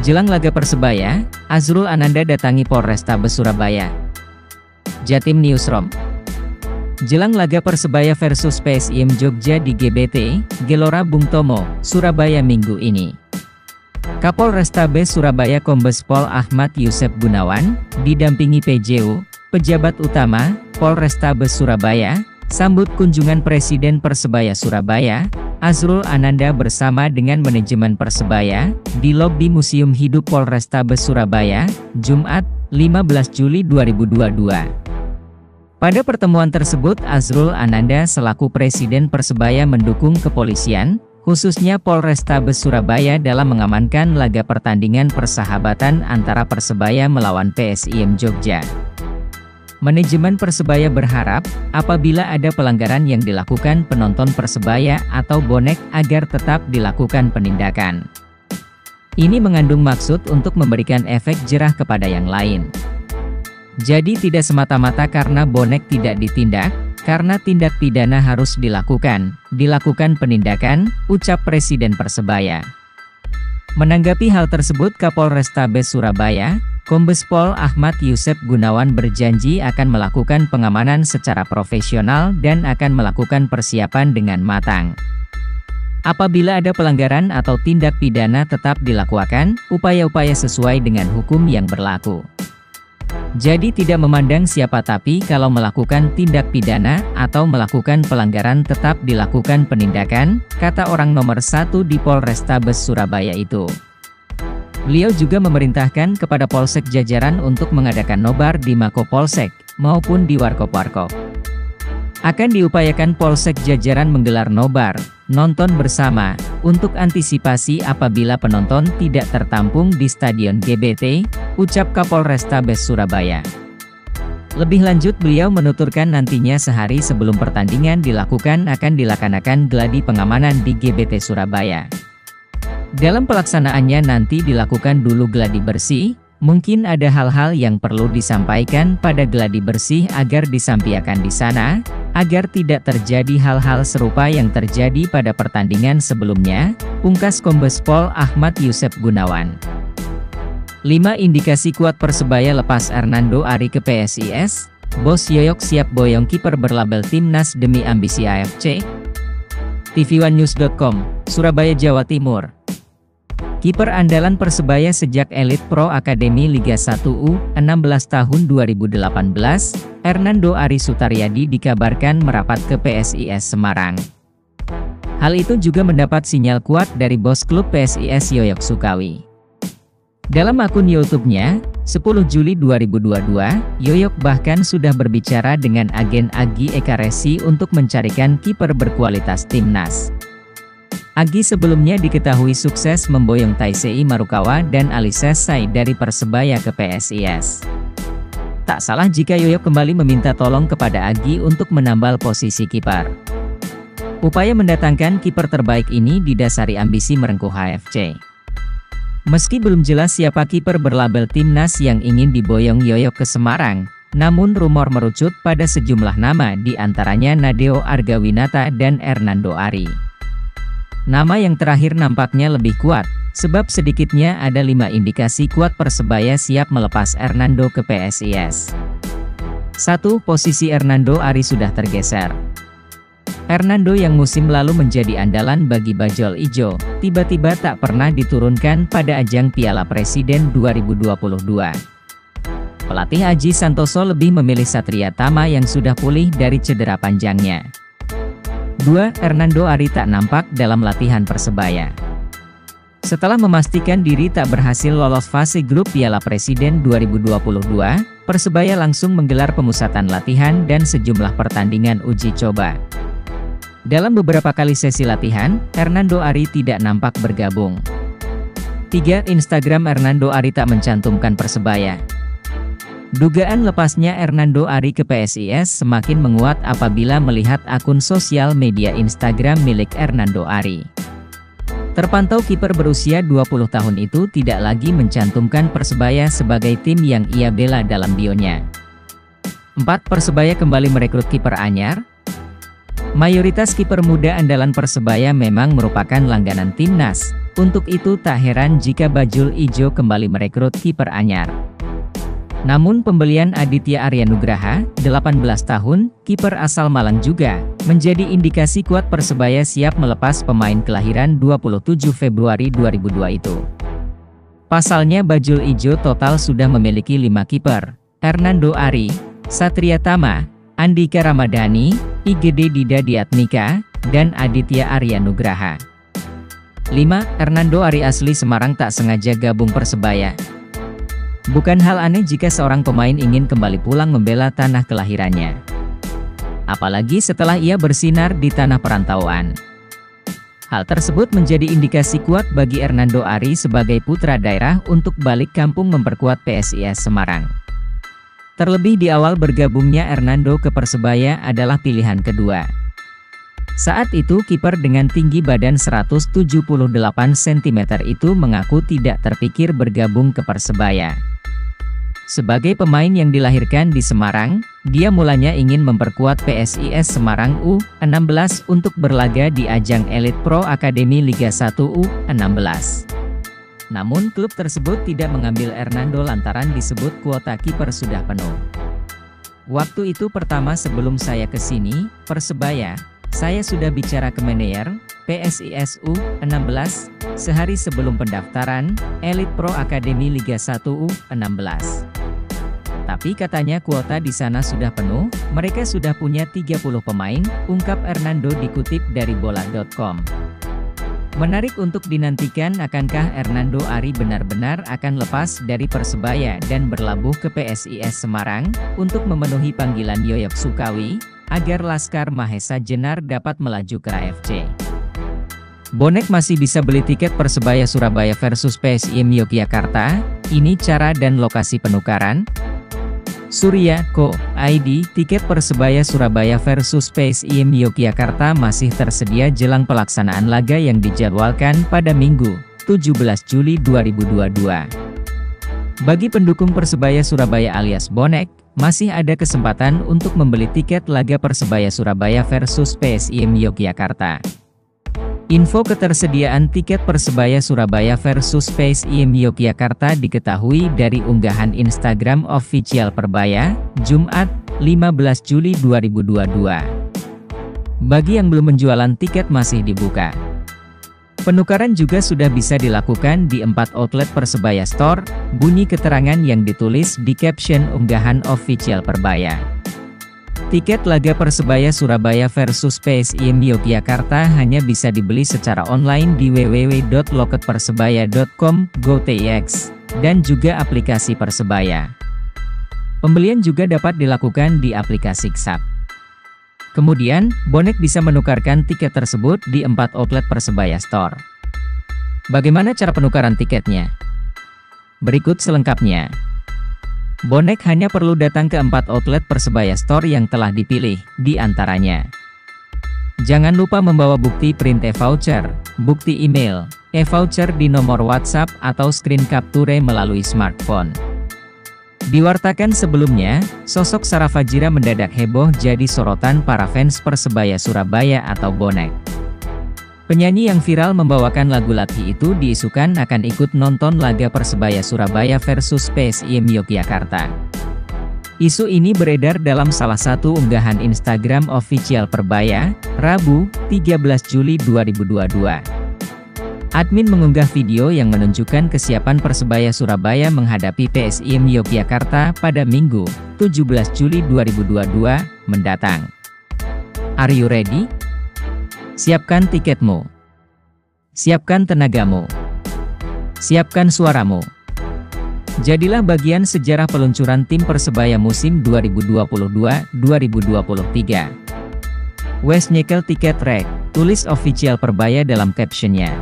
Jelang laga Persebaya, Azrul Ananda datangi Polrestabes Surabaya. Jatim Newsroom. Jelang laga Persebaya versus PSIM Jogja di GBT, Gelora Bung Tomo, Surabaya minggu ini. Kapolrestabes Surabaya Kombes Pol Ahmad Yusef Gunawan, didampingi PJU, pejabat utama, Polrestabes Surabaya, sambut kunjungan Presiden Persebaya Surabaya, Azrul Ananda bersama dengan manajemen Persebaya, di lobi Museum Hidup Polrestabes Surabaya, Jumat, 15 Juli 2022. Pada pertemuan tersebut Azrul Ananda selaku Presiden Persebaya mendukung kepolisian, khususnya Polrestabes Surabaya dalam mengamankan laga pertandingan persahabatan antara Persebaya melawan PSIM Jogja. Manajemen Persebaya berharap, apabila ada pelanggaran yang dilakukan penonton Persebaya atau bonek agar tetap dilakukan penindakan. Ini mengandung maksud untuk memberikan efek jerah kepada yang lain. Jadi tidak semata-mata karena bonek tidak ditindak, karena tindak pidana harus dilakukan penindakan, ucap Presiden Persebaya. Menanggapi hal tersebut Kapolrestabes Surabaya, Kombes Pol Ahmad Yusef Gunawan berjanji akan melakukan pengamanan secara profesional dan akan melakukan persiapan dengan matang. Apabila ada pelanggaran atau tindak pidana tetap dilakukan, upaya-upaya sesuai dengan hukum yang berlaku. Jadi tidak memandang siapa tapi kalau melakukan tindak pidana atau melakukan pelanggaran tetap dilakukan penindakan, kata orang nomor 1 di Polrestabes Surabaya itu. Beliau juga memerintahkan kepada Polsek jajaran untuk mengadakan nobar di Mako Polsek, maupun di Warkop-Warkop. Akan diupayakan Polsek jajaran menggelar nobar, nonton bersama, untuk antisipasi apabila penonton tidak tertampung di Stadion GBT, ucap Kapolrestabes Surabaya. Lebih lanjut beliau menuturkan nantinya sehari sebelum pertandingan dilakukan akan dilaksanakan gladi pengamanan di GBT Surabaya. Dalam pelaksanaannya nanti dilakukan dulu gladi bersih, mungkin ada hal-hal yang perlu disampaikan pada gladi bersih agar disampaikan di sana, agar tidak terjadi hal-hal serupa yang terjadi pada pertandingan sebelumnya, pungkas Kombes Pol Ahmad Yusef Gunawan. 5 indikasi kuat Persebaya lepas Hernando Ari ke PSIS, Bos Yoyok siap boyong kiper berlabel Timnas demi ambisi AFC. TV1news.com, Surabaya Jawa Timur. Kiper andalan Persebaya sejak Elite Pro Akademi Liga 1 U16 tahun 2018, Hernando Ari Sutaryadi dikabarkan merapat ke PSIS Semarang. Hal itu juga mendapat sinyal kuat dari bos klub PSIS Yoyok Sukawi. Dalam akun YouTube-nya, 10 Juli 2022, Yoyok bahkan sudah berbicara dengan agen Agi Eka Resi untuk mencarikan kiper berkualitas timnas. Agi sebelumnya diketahui sukses memboyong Taisei Marukawa dan Alises Sai dari Persebaya ke PSIS. Tak salah jika Yoyok kembali meminta tolong kepada Agi untuk menambal posisi kiper. Upaya mendatangkan kiper terbaik ini didasari ambisi merengkuh AFC. Meski belum jelas siapa kiper berlabel timnas yang ingin diboyong Yoyok ke Semarang, namun rumor merucut pada sejumlah nama di antaranya Nadeo Argawinata dan Hernando Ari. Nama yang terakhir nampaknya lebih kuat, sebab sedikitnya ada 5 indikasi kuat Persebaya siap melepas Hernando ke PSIS. 1. Posisi Hernando Ari sudah tergeser. Hernando yang musim lalu menjadi andalan bagi Bajul Ijo, tiba-tiba tak pernah diturunkan pada ajang Piala Presiden 2022. Pelatih Aji Santoso lebih memilih Satria Tama yang sudah pulih dari cedera panjangnya. 2. Hernando Ari tak nampak dalam latihan Persebaya. Setelah memastikan diri tak berhasil lolos fase grup Piala Presiden 2022, Persebaya langsung menggelar pemusatan latihan dan sejumlah pertandingan uji coba. Dalam beberapa kali sesi latihan, Hernando Ari tidak nampak bergabung. 3. Instagram Hernando Ari tak mencantumkan Persebaya. Dugaan lepasnya Hernando Ari ke PSIS semakin menguat apabila melihat akun sosial media Instagram milik Hernando Ari. Terpantau kiper berusia 20 tahun itu tidak lagi mencantumkan Persebaya sebagai tim yang ia bela dalam bionya. 4. Persebaya kembali merekrut kiper anyar. Mayoritas kiper muda andalan Persebaya memang merupakan langganan timnas, Untuk itu tak heran jika Bajul Ijo kembali merekrut kiper anyar. Namun pembelian Aditya Aryanugraha, 18 tahun, kiper asal Malang juga, menjadi indikasi kuat Persebaya siap melepas pemain kelahiran 27 Februari 2002 itu. Pasalnya Bajul Ijo total sudah memiliki 5 kiper, Hernando Ari, Satria Tama, Andika Ramadhani, IGD Dida Diatmika, dan Aditya Aryanugraha. 5. Hernando Ari asli Semarang tak sengaja gabung Persebaya. Bukan hal aneh jika seorang pemain ingin kembali pulang membela tanah kelahirannya. Apalagi setelah ia bersinar di tanah perantauan. Hal tersebut menjadi indikasi kuat bagi Hernando Ari sebagai putra daerah untuk balik kampung memperkuat PSIS Semarang. Terlebih di awal bergabungnya Hernando ke Persebaya adalah pilihan kedua. Saat itu kiper dengan tinggi badan 178 cm itu mengaku tidak terpikir bergabung ke Persebaya. Sebagai pemain yang dilahirkan di Semarang, dia mulanya ingin memperkuat PSIS Semarang U16 untuk berlaga di ajang Elite Pro Akademi Liga 1 U16. Namun klub tersebut tidak mengambil Hernando lantaran disebut kuota kiper sudah penuh. Waktu itu pertama sebelum saya ke sini, Persebaya, saya sudah bicara ke manajer PSIS U16 sehari sebelum pendaftaran Elite Pro Akademi Liga 1 U16. Tapi katanya kuota di sana sudah penuh, mereka sudah punya 30 pemain, ungkap Hernando dikutip dari bola.com. Menarik untuk dinantikan akankah Hernando Ari benar-benar akan lepas dari Persebaya dan berlabuh ke PSIS Semarang untuk memenuhi panggilan Yoyok Sukawi agar Laskar Mahesa Jenar dapat melaju ke AFC. Bonek masih bisa beli tiket Persebaya Surabaya versus PSIM Yogyakarta. Ini cara dan lokasi penukaran. Surya.co.id, tiket Persebaya Surabaya versus PSIM Yogyakarta masih tersedia jelang pelaksanaan laga yang dijadwalkan pada Minggu, 17 Juli 2022. Bagi pendukung Persebaya Surabaya alias Bonek, masih ada kesempatan untuk membeli tiket laga Persebaya Surabaya versus PSIM Yogyakarta. Info ketersediaan tiket Persebaya Surabaya versus PSIM Yogyakarta diketahui dari unggahan Instagram official Persebaya, Jumat, 15 Juli 2022. Bagi yang belum menjualan tiket masih dibuka. Penukaran juga sudah bisa dilakukan di 4 outlet Persebaya Store, bunyi keterangan yang ditulis di caption unggahan official Persebaya. Tiket laga Persebaya Surabaya versus PSIM Yogyakarta hanya bisa dibeli secara online di www.loketpersebaya.com/GoTX, dan juga aplikasi Persebaya. Pembelian juga dapat dilakukan di aplikasi XAP. Kemudian, Bonek bisa menukarkan tiket tersebut di 4 outlet Persebaya Store. Bagaimana cara penukaran tiketnya? Berikut selengkapnya. Bonek hanya perlu datang ke 4 outlet Persebaya Store yang telah dipilih, di antaranya. Jangan lupa membawa bukti print e-voucher, bukti email, e-voucher di nomor WhatsApp atau screen capture melalui smartphone. Diwartakan sebelumnya, sosok Sarah Fajira mendadak heboh jadi sorotan para fans Persebaya Surabaya atau Bonek. Penyanyi yang viral membawakan lagu Latih itu diisukan akan ikut nonton laga Persebaya Surabaya versus PSIM Yogyakarta. Isu ini beredar dalam salah satu unggahan Instagram official Persebaya, Rabu, 13 Juli 2022. Admin mengunggah video yang menunjukkan kesiapan Persebaya Surabaya menghadapi PSIM Yogyakarta pada Minggu, 17 Juli 2022, mendatang. Are you ready? Siapkan tiketmu. Siapkan tenagamu. Siapkan suaramu. Jadilah bagian sejarah peluncuran tim Persebaya musim 2022-2023. Wes nyekel tiket rek, tulis official Persebaya dalam captionnya.